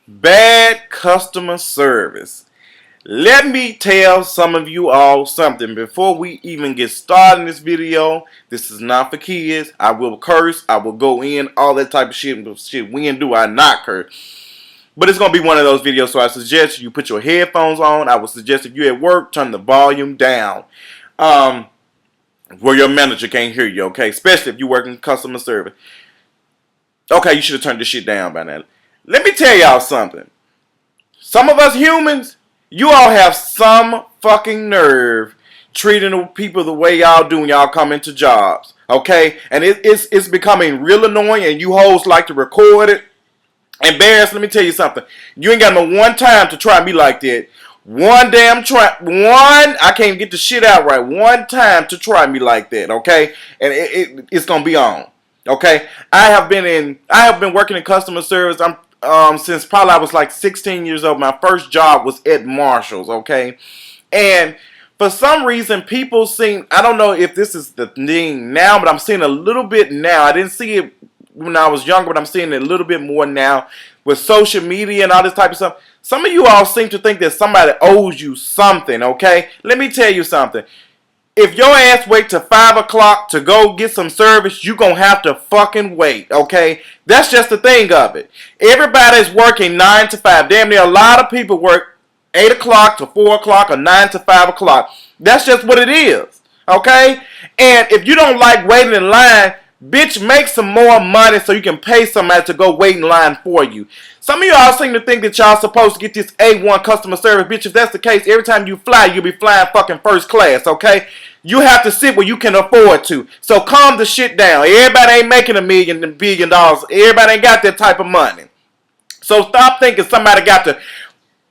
Bad customer service. Let me tell some of you all something before we even get started in this video. This is not for kids. I will curse. I will go in. All that type of shit. When do I not curse? But it's going to be one of those videos, so I suggest you put your headphones on. I would suggest if you're at work, turn the volume down. Where your manager can't hear you, okay? Especially if you work in customer service. Okay, you should have turned this shit down by now. Let me tell y'all something. Some of us humans, you all have some fucking nerve treating people the way y'all do when y'all come into jobs, okay? And it's becoming real annoying, and you hoes like to record it. Embarrassed, let me tell you something. You ain't got no one time to try me like that. I can't get the shit out right. One time to try me like that, okay? And it's gonna be on, okay? I have been working in customer service. Since probably I was like 16 years old. My first job was at Marshall's, okay? And for some reason, people seem, I don't know if this is the thing now, but I'm seeing a little bit now. I didn't see it when I was younger, but I'm seeing it a little bit more now with social media and all this type of stuff. Some of you all seem to think that somebody owes you something, okay? Let me tell you something. If your ass wait till 5 o'clock to go get some service, you gonna have to fucking wait, okay? That's just the thing of it. Everybody's working 9 to 5. Damn near a lot of people work 8 o'clock to 4 o'clock or 9 to 5 o'clock. That's just what it is, okay? And if you don't like waiting in line, bitch, make some more money so you can pay somebody to go wait in line for you. Some of y'all seem to think that y'all supposed to get this A1 customer service. Bitch, if that's the case, every time you fly, you'll be flying fucking first class, okay? You have to sit where you can afford to. So calm the shit down. Everybody ain't making $1 billion. Everybody ain't got that type of money. So stop thinking somebody got to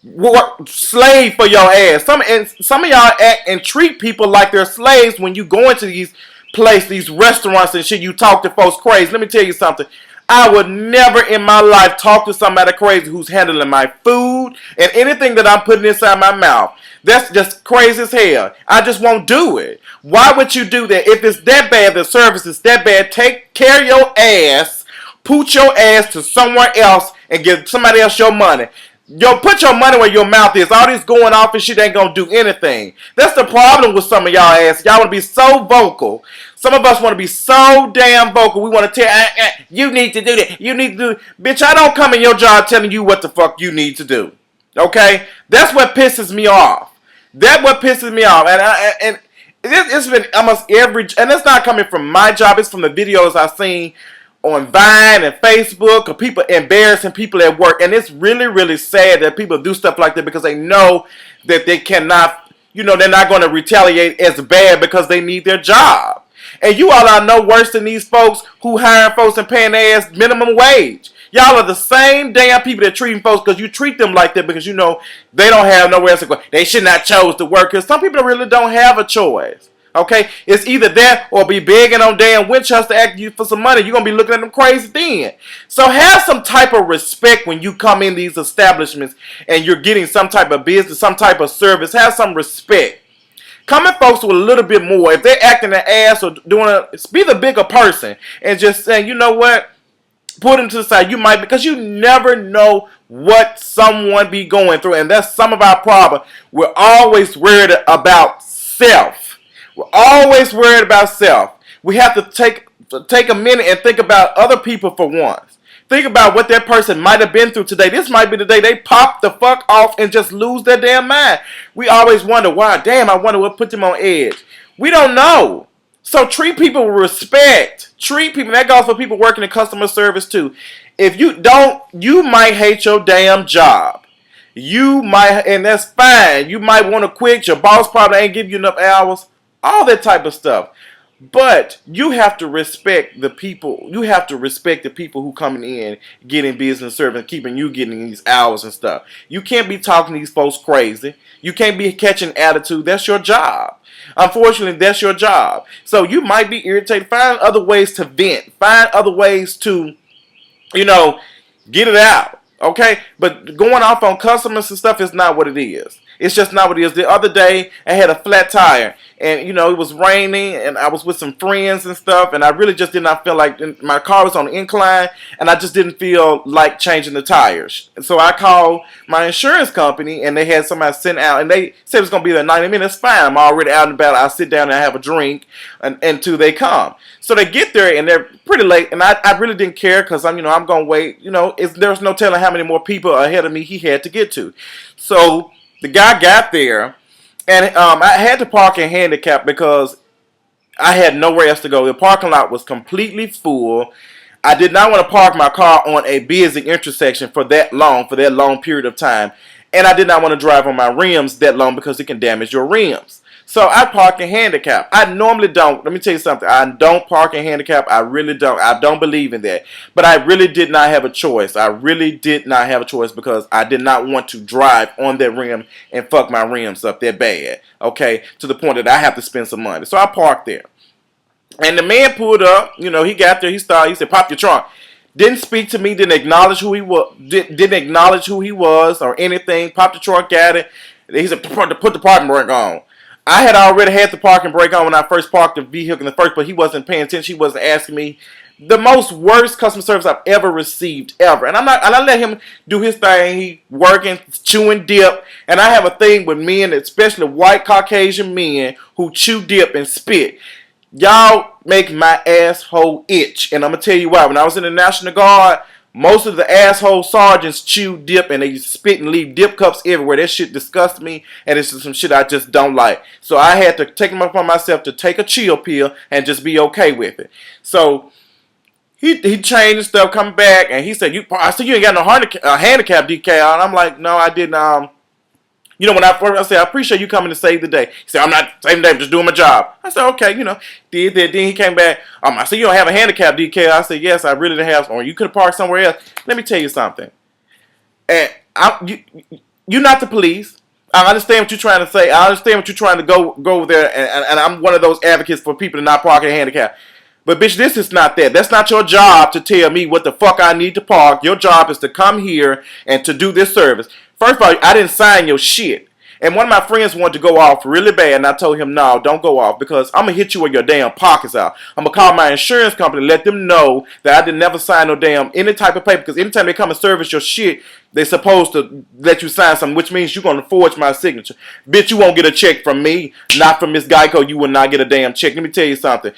work, slave for your ass. Some of y'all act and treat people like they're slaves when you go into these places, these restaurants and shit. You talk to folks crazy. Let me tell you something. I would never in my life talk to somebody crazy who's handling my food and anything that I'm putting inside my mouth. That's just crazy as hell. I just won't do it. Why would you do that? If it's that bad, the service is that bad, take care of your ass, put your ass to somewhere else and give somebody else your money. Yo, put your money where your mouth is. All this going off and shit ain't gonna do anything. That's the problem with some of y'all ass. Y'all wanna be so vocal. Some of us wanna be so damn vocal. We wanna tell, you need to do that. You need to do that. Bitch, I don't come in your job telling you what the fuck you need to do. Okay? That's what pisses me off. That's what pisses me off. And it's been almost every, and it's not coming from my job. It's from the videos I've seen on Vine and Facebook of people embarrassing people at work. And it's really, really sad that people do stuff like that because they know that they cannot, they're not going to retaliate as bad because they need their job. And you all are no worse than these folks who hire folks and paying their ass minimum wage. Y'all are the same damn people that treating folks because you treat them like that because they don't have nowhere else to go. They should not chose to work because some people really don't have a choice. Okay, it's either that or be begging on damn Winchester asking you for some money. You're going to be looking at them crazy then. So have some type of respect when you come in these establishments and you're getting some type of business, some type of service. Have some respect. Come at folks with a little bit more. If they're acting an ass or be the bigger person and just saying, you know what? Put them to the side. You might, because you never know what someone be going through. And that's some of our problem. We're always worried about self. We're always worried about self. We have to take a minute and think about other people for once. Think about what that person might have been through today. This might be the day they pop the fuck off and just lose their damn mind. We always wonder, why? Damn, I wonder what put them on edge. We don't know. So treat people with respect. Treat people. That goes for people working in customer service too. If you don't, you might hate your damn job. You might, and that's fine. You might want to quit. Your boss probably ain't give you enough hours. All that type of stuff. But you have to respect the people. You have to respect the people who coming in, getting business service, keeping you getting these hours and stuff. You can't be talking to these folks crazy. You can't be catching attitude. That's your job. Unfortunately, that's your job. So you might be irritated. Find other ways to vent. Find other ways to, get it out. Okay? But going off on customers and stuff is not what it is. It's just not what it is. The other day, I had a flat tire, and it was raining, and I was with some friends and stuff, and I really just did not feel like my car was on the incline, and I just didn't feel like changing the tires. And so I called my insurance company, and they had somebody sent out, and they said it was gonna be there in 90 minutes. Fine, I'm already out and about. I'll sit down and have a drink, until they come. So they get there, and they're pretty late, and I really didn't care because I'm gonna wait. There's no telling how many more people ahead of me he had to get to. So the guy got there, and I had to park in handicap because I had nowhere else to go. The parking lot was completely full. I did not want to park my car on a busy intersection for that long period of time. And I did not want to drive on my rims that long because it can damage your rims. So I park in handicap. I normally don't. Let me tell you something. I don't park in handicap. I really don't. I don't believe in that. But I really did not have a choice. I really did not have a choice because I did not want to drive on that rim and fuck my rims up that bad. Okay? To the point that I have to spend some money. So I parked there. And the man pulled up. He got there. He said, "Pop your trunk." Didn't speak to me. Didn't acknowledge who he was. Didn't acknowledge who he was or anything. Popped the trunk at it. He said, "Put the parking brake on." I had already had the parking brake on when I first parked the vehicle in the first, but he wasn't paying attention. He wasn't asking me. The most worst customer service I've ever received, ever. And I let him do his thing. He working, chewing dip. And I have a thing with men, especially white Caucasian men, who chew dip and spit. Y'all make my asshole itch. And I'm going to tell you why. When I was in the National Guard, most of the asshole sergeants chew dip and they spit and leave dip cups everywhere. That shit disgusts me, and it's just some shit I just don't like. So I had to take them upon myself to take a chill pill and just be okay with it. So he changed stuff, come back, and he said, I said, "You ain't got no handicap decal." And I'm like, "No, I didn't. When I said, "I appreciate you coming to save the day." He said, "I'm not saving the day, I'm just doing my job." I said, "Okay, did that." Then he came back. I said, "You don't have a handicap decal?" I said, "Yes, I really didn't have. Or you could have parked somewhere else." Let me tell you something. And you're not the police. I understand what you're trying to say. I understand what you're trying to go there. And I'm one of those advocates for people to not park a handicap. But bitch, this is not that. That's not your job to tell me what the fuck I need to park. Your job is to come here and to do this service. First of all, I didn't sign your shit. And one of my friends wanted to go off really bad, and I told him, "No, don't go off because I'm going to hit you where your damn pockets are. I'm going to call my insurance company and let them know that I didn't never sign no damn any type of paper, because anytime they come and service your shit, they're supposed to let you sign something, which means you're going to forge my signature. Bitch, you won't get a check from me, not from Miss Geico. You will not get a damn check. Let me tell you something.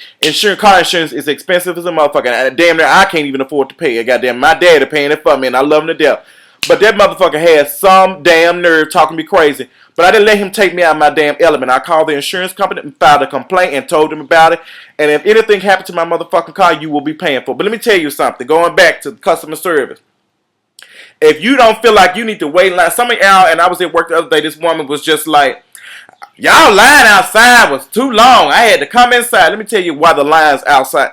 Car insurance is expensive as a motherfucker. And damn near I can't even afford to pay it. Goddamn, my daddy paying it for me, and I love him to death. But that motherfucker had some damn nerve talking me crazy. But I didn't let him take me out of my damn element. I called the insurance company and filed a complaint and told them about it. And if anything happened to my motherfucking car, you will be paying for it. But let me tell you something. Going back to customer service. If you don't feel like you need to wait in line. Somebody out, and I was at work the other day. This woman was just like, "Y'all line outside was too long. I had to come inside." Let me tell you why the lines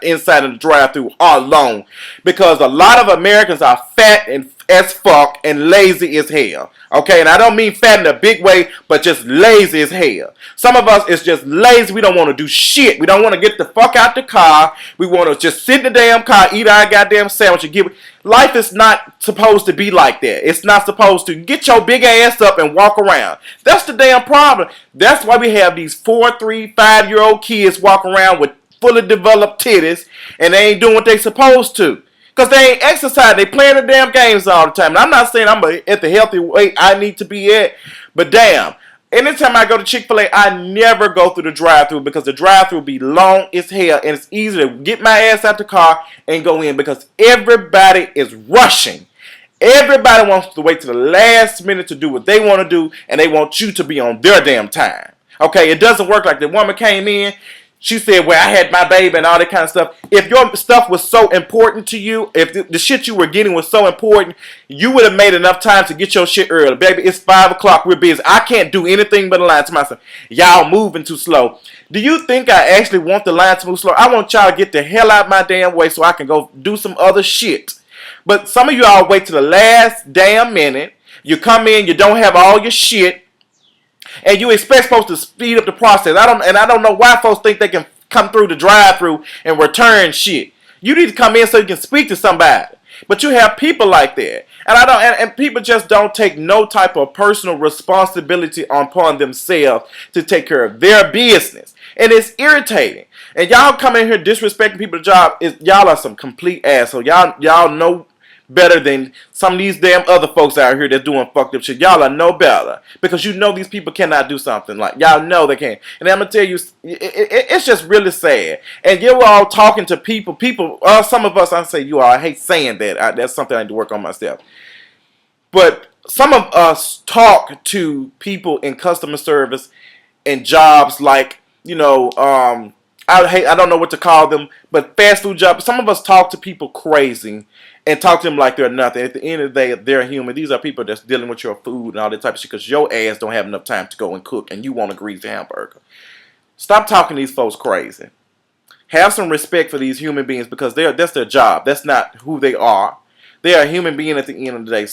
inside of the drive-thru are long. Because a lot of Americans are fat and as fuck and lazy as hell. Okay, and I don't mean fat in a big way, but just lazy as hell. Some of us is just lazy. We don't want to do shit. We don't want to get the fuck out the car. We want to just sit in the damn car, eat our goddamn sandwich, and give it. Life is not supposed to be like that. It's not supposed to. Get your big ass up and walk around. That's the damn problem. That's why we have these 4, 3, 5-year-old kids walk around with fully developed titties, and they ain't doing what they supposed to. Because they ain't exercising. They playing the damn games all the time. And I'm not saying I'm at the healthy weight I need to be at. But damn. Anytime I go to Chick-fil-A, I never go through the drive-thru. Because the drive-thru be long as hell. And it's easy to get my ass out the car and go in. Because everybody is rushing. Everybody wants to wait to the last minute to do what they want to do. And they want you to be on their damn time. Okay, it doesn't work like the woman came in. She said, "Well, I had my baby," and all that kind of stuff. If your stuff was so important to you, if the shit you were getting was so important, you would have made enough time to get your shit early. Baby, it's 5 o'clock. We're busy. I can't do anything but a line to myself. Y'all moving too slow. Do you think I actually want the line to move slow? I want y'all to get the hell out of my damn way so I can go do some other shit. But some of y'all wait to the last damn minute. You come in, you don't have all your shit. And you expect folks to speed up the process. I don't know why folks think they can come through the drive-thru and return shit. You need to come in so you can speak to somebody. But you have people like that. And I don't, and people just don't take no type of personal responsibility upon themselves to take care of their business. And it's irritating. And y'all come in here disrespecting people's job. Y'all are some complete assholes. Y'all know better than some of these damn other folks out here that's doing fucked up shit. Y'all are no better because you know these people cannot do something like y'all know they can't. And I'm gonna tell you, it's just really sad. And you're all talking to people. Some of us, I say you all. I hate saying that. That's something I need to work on myself. But some of us talk to people in customer service and jobs like, I don't know what to call them, but fast food jobs. Some of us talk to people crazy and talk to them like they're nothing. At the end of the day, they're human. These are people that's dealing with your food and all that type of shit because your ass don't have enough time to go and cook and you want a greasy hamburger. Stop talking to these folks crazy. Have some respect for these human beings because that's their job. That's not who they are. They are a human being at the end of the day.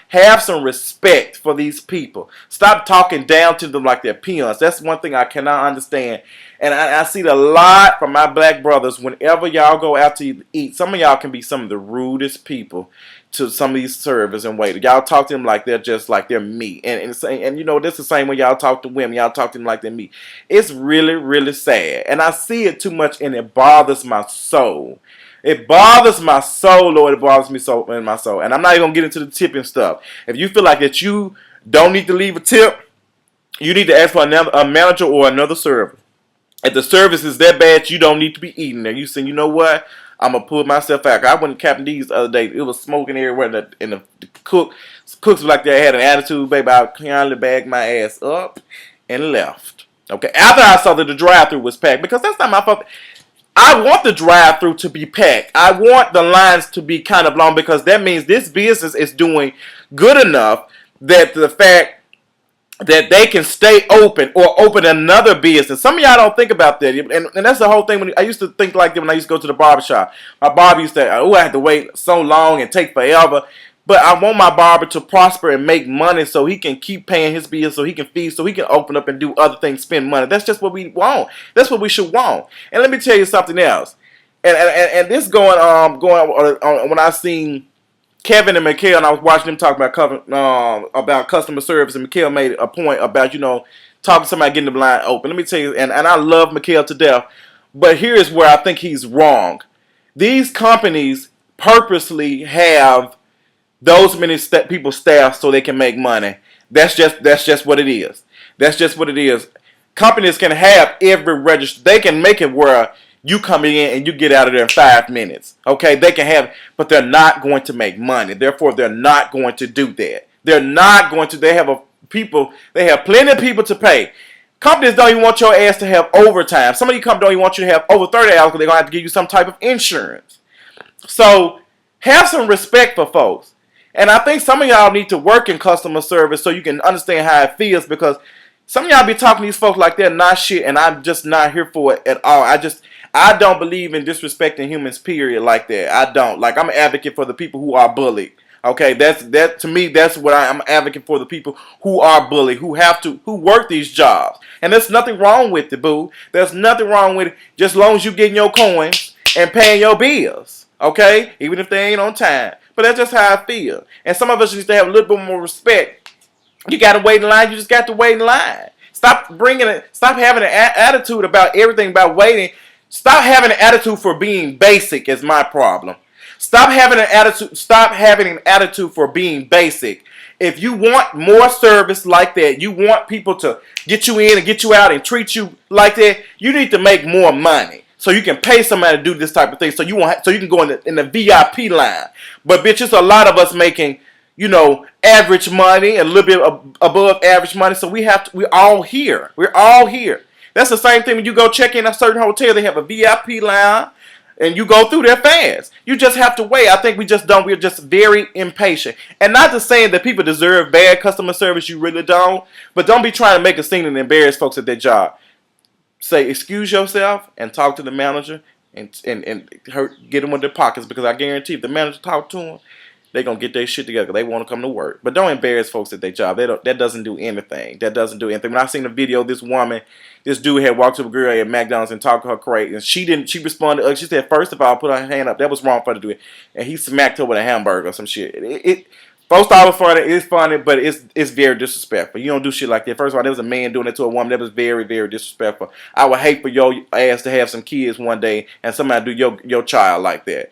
Have some respect for these people. Stop talking down to them like they're peons. That's one thing I cannot understand. And I see it a lot from my black brothers. Whenever y'all go out to eat, some of y'all can be some of the rudest people to some of these servers and waiters. Y'all talk to them like they're just like they're meat. And this is the same way y'all talk to women. Y'all talk to them like they're meat. It's really, really sad. And I see it too much and it bothers my soul. It bothers my soul, Lord. It bothers me so in my soul. And I'm not even going to get into the tipping stuff. If you feel like that you don't need to leave a tip, you need to ask for a manager or another server. If the service is that bad, you don't need to be eating there. You say, you know what? I'm going to pull myself out. I went to Captain D's the other day. It was smoking everywhere. And the cooks were like they had an attitude, baby. I kindly bagged my ass up and left. Okay. After I saw that the drive-thru was packed. Because that's not my fault. I want the drive-thru to be packed. I want the lines to be kind of long because that means this business is doing good enough that the fact that they can stay open or open another business. Some of y'all don't think about that. And that's the whole thing. I used to think like that when I used to go to the barbershop. My barber used to say, I had to wait so long and take forever. But I want my barber to prosper and make money so he can keep paying his bills, so he can feed, so he can open up and do other things, spend money. That's just what we want. That's what we should want. And let me tell you something else. And this going on when I seen Kevin and Mikhail, and I was watching them talk about customer service, and Mikhail made a point about, talking to somebody getting the line open. Let me tell you, and I love Mikhail to death, but here is where I think he's wrong. These companies purposely have those many people staff so they can make money. That's just what it is. That's just what it is. Companies can have every register. They can make it where you come in and you get out of there in 5 minutes. Okay, they can have, but they're not going to make money. Therefore, they're not going to do that. They're not going to. They have plenty of people to pay. Companies don't even want your ass to have overtime. Some of you companies don't even want you to have over 30 hours because they're going to have to give you some type of insurance. So have some respect for folks. And I think some of y'all need to work in customer service so you can understand how it feels, because some of y'all be talking to these folks like they're not shit, and I'm just not here for it at all. I don't believe in disrespecting humans, period, like that. I don't. Like, I'm an advocate for the people who are bullied. Okay, that to me, that's what I'm an advocate for, the people who are bullied, who work these jobs. And there's nothing wrong with it, boo. There's nothing wrong with it, just as long as you getting your coins and paying your bills. Okay, even if they ain't on time. But that's just how I feel. And some of us need to have a little bit more respect. You got to wait in line. You just got to wait in line. Stop having an attitude about everything about waiting. Stop having an attitude for being basic is my problem. Stop having an attitude for being basic. If you want more service like that, you want people to get you in and get you out and treat you like that, you need to make more money. So you can pay somebody to do this type of thing. So you can go in the VIP line. But bitch, it's a lot of us making, average money and a little bit above average money. So we're all here. We're all here. That's the same thing when you go check in a certain hotel. They have a VIP line and you go through there fast. You just have to wait. I think we're just very impatient. And not to saying that people deserve bad customer service. You really don't. But don't be trying to make a scene and embarrass folks at their job. Say, excuse yourself and talk to the manager and get them with their pockets, because I guarantee if the manager talk to them, they're going to get their shit together. They want to come to work. But don't embarrass folks at their job. That doesn't do anything. That doesn't do anything. When I seen the video, this dude had walked to a girl at McDonald's and talked to her crazy. And she responded, she said, first of all, put her hand up. That was wrong for her to do it. And he smacked her with a hamburger or some shit. Folks thought it was funny. It's funny, but it's very disrespectful. You don't do shit like that. First of all, there was a man doing it to a woman. That was very, very disrespectful. I would hate for your ass to have some kids one day and somebody do your child like that.